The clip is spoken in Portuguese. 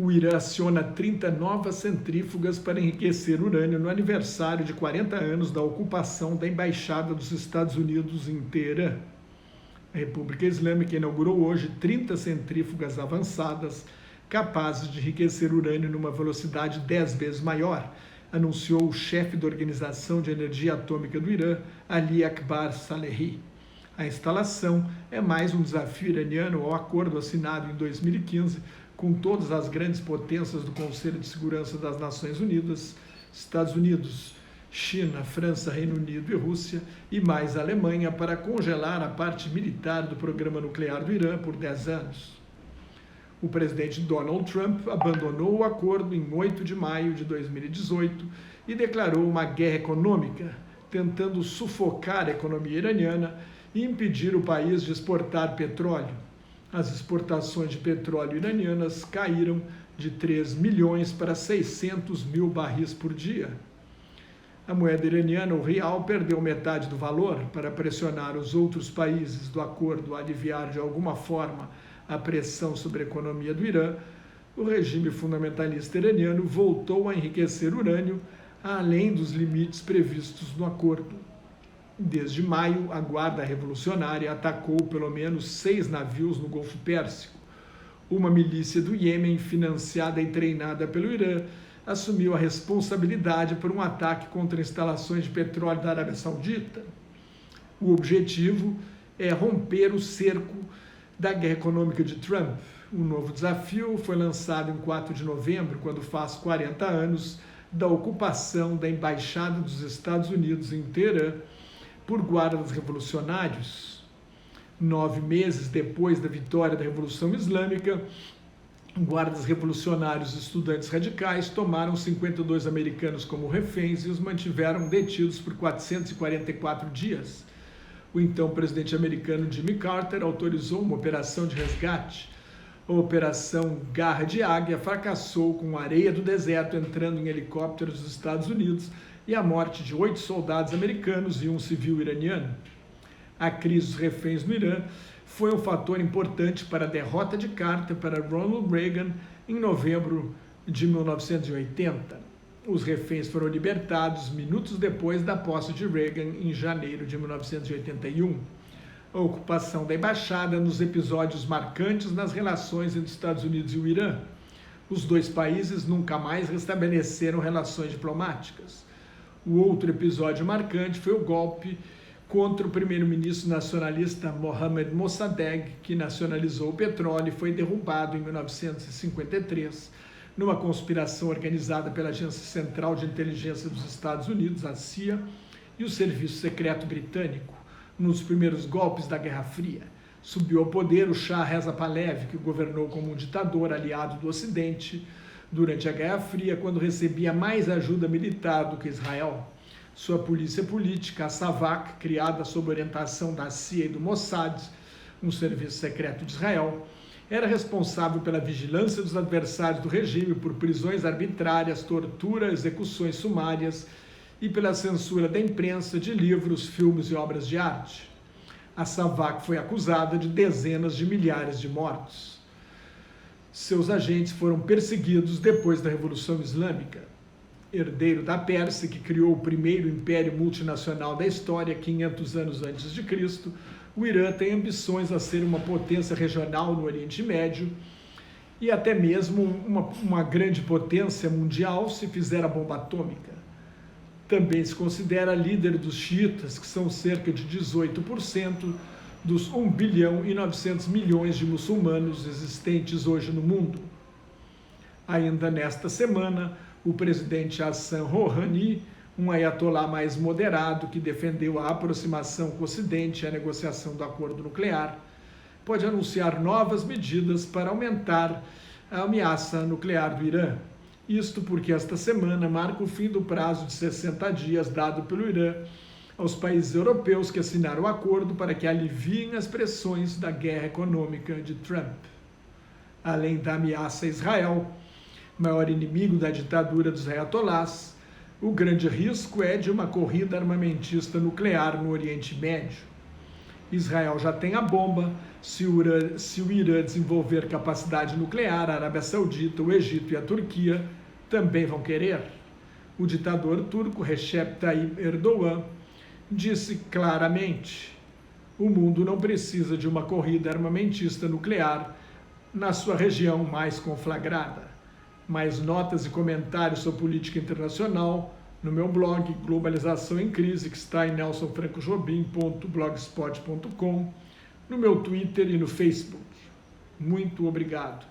O Irã aciona 30 novas centrífugas para enriquecer urânio no aniversário de 40 anos da ocupação da Embaixada dos Estados Unidos em Teherã. A República Islâmica inaugurou hoje 30 centrífugas avançadas capazes de enriquecer urânio numa velocidade 10 vezes maior, anunciou o chefe da Organização de Energia Atômica do Irã, Ali Akbar Salehi. A instalação é mais um desafio iraniano ao acordo assinado em 2015 com todas as grandes potências do Conselho de Segurança das Nações Unidas, Estados Unidos, China, França, Reino Unido e Rússia, e mais a Alemanha, para congelar a parte militar do programa nuclear do Irã por 10 anos. O presidente Donald Trump abandonou o acordo em 8 de maio de 2018 e declarou uma guerra econômica, tentando sufocar a economia iraniana e impedir o país de exportar petróleo. As exportações de petróleo iranianas caíram de 3 milhões para 600 mil barris por dia. A moeda iraniana, o real, perdeu metade do valor para pressionar os outros países do acordo a aliviar de alguma forma a pressão sobre a economia do Irã. O regime fundamentalista iraniano voltou a enriquecer urânio além dos limites previstos no acordo. Desde maio, a Guarda Revolucionária atacou pelo menos 6 navios no Golfo Pérsico. Uma milícia do Iêmen, financiada e treinada pelo Irã, assumiu a responsabilidade por um ataque contra instalações de petróleo da Arábia Saudita. O objetivo é romper o cerco da guerra econômica de Trump. Um novo desafio foi lançado em 4 de novembro, quando faz 40 anos da ocupação da Embaixada dos Estados Unidos em Teherã por guardas revolucionários. 9 meses depois da vitória da Revolução Islâmica, guardas revolucionários e estudantes radicais tomaram 52 americanos como reféns e os mantiveram detidos por 444 dias. O então presidente americano Jimmy Carter autorizou uma operação de resgate. A Operação Garra de Águia fracassou com a areia do deserto entrando em helicópteros dos Estados Unidos e a morte de 8 soldados americanos e um civil iraniano. A crise dos reféns no Irã foi um fator importante para a derrota de Carter para Ronald Reagan em novembro de 1980. Os reféns foram libertados minutos depois da posse de Reagan em janeiro de 1981. A ocupação da embaixada nos episódios marcantes nas relações entre os Estados Unidos e o Irã. Os dois países nunca mais restabeleceram relações diplomáticas. O outro episódio marcante foi o golpe contra o primeiro-ministro nacionalista Mohammad Mossadegh, que nacionalizou o petróleo e foi derrubado em 1953, numa conspiração organizada pela Agência Central de Inteligência dos Estados Unidos, a CIA, e o Serviço Secreto Britânico. Nos primeiros golpes da Guerra Fria, subiu ao poder o Shah Reza Pahlavi, que governou como um ditador aliado do Ocidente durante a Guerra Fria, quando recebia mais ajuda militar do que Israel. Sua polícia política, a Savak, criada sob orientação da CIA e do Mossad, um serviço secreto de Israel, era responsável pela vigilância dos adversários do regime, por prisões arbitrárias, tortura, execuções sumárias e pela censura da imprensa, de livros, filmes e obras de arte. A Savak foi acusada de dezenas de milhares de mortos. Seus agentes foram perseguidos depois da Revolução Islâmica. Herdeiro da Pérsia, que criou o primeiro império multinacional da história, 500 anos antes de Cristo, o Irã tem ambições a ser uma potência regional no Oriente Médio e até mesmo uma grande potência mundial se fizer a bomba atômica. Também se considera líder dos xiitas, que são cerca de 18% dos 1 bilhão e 900 milhões de muçulmanos existentes hoje no mundo. Ainda nesta semana, o presidente Hassan Rouhani, um ayatolá mais moderado que defendeu a aproximação com o Ocidente e a negociação do acordo nuclear, pode anunciar novas medidas para aumentar a ameaça nuclear do Irã. Isto porque esta semana marca o fim do prazo de 60 dias dado pelo Irã aos países europeus que assinaram o acordo para que aliviem as pressões da guerra econômica de Trump. Além da ameaça a Israel, maior inimigo da ditadura dos ayatolás, o grande risco é de uma corrida armamentista nuclear no Oriente Médio. Israel já tem a bomba. Se o Irã desenvolver capacidade nuclear, a Arábia Saudita, o Egito e a Turquia também vão querer. O ditador turco Recep Tayyip Erdogan disse claramente: o mundo não precisa de uma corrida armamentista nuclear na sua região mais conflagrada. Mais notas e comentários sobre política internacional no meu blog Globalização em Crise, que está em nelsonfrancojobim.blogspot.com, no meu Twitter e no Facebook. Muito obrigado.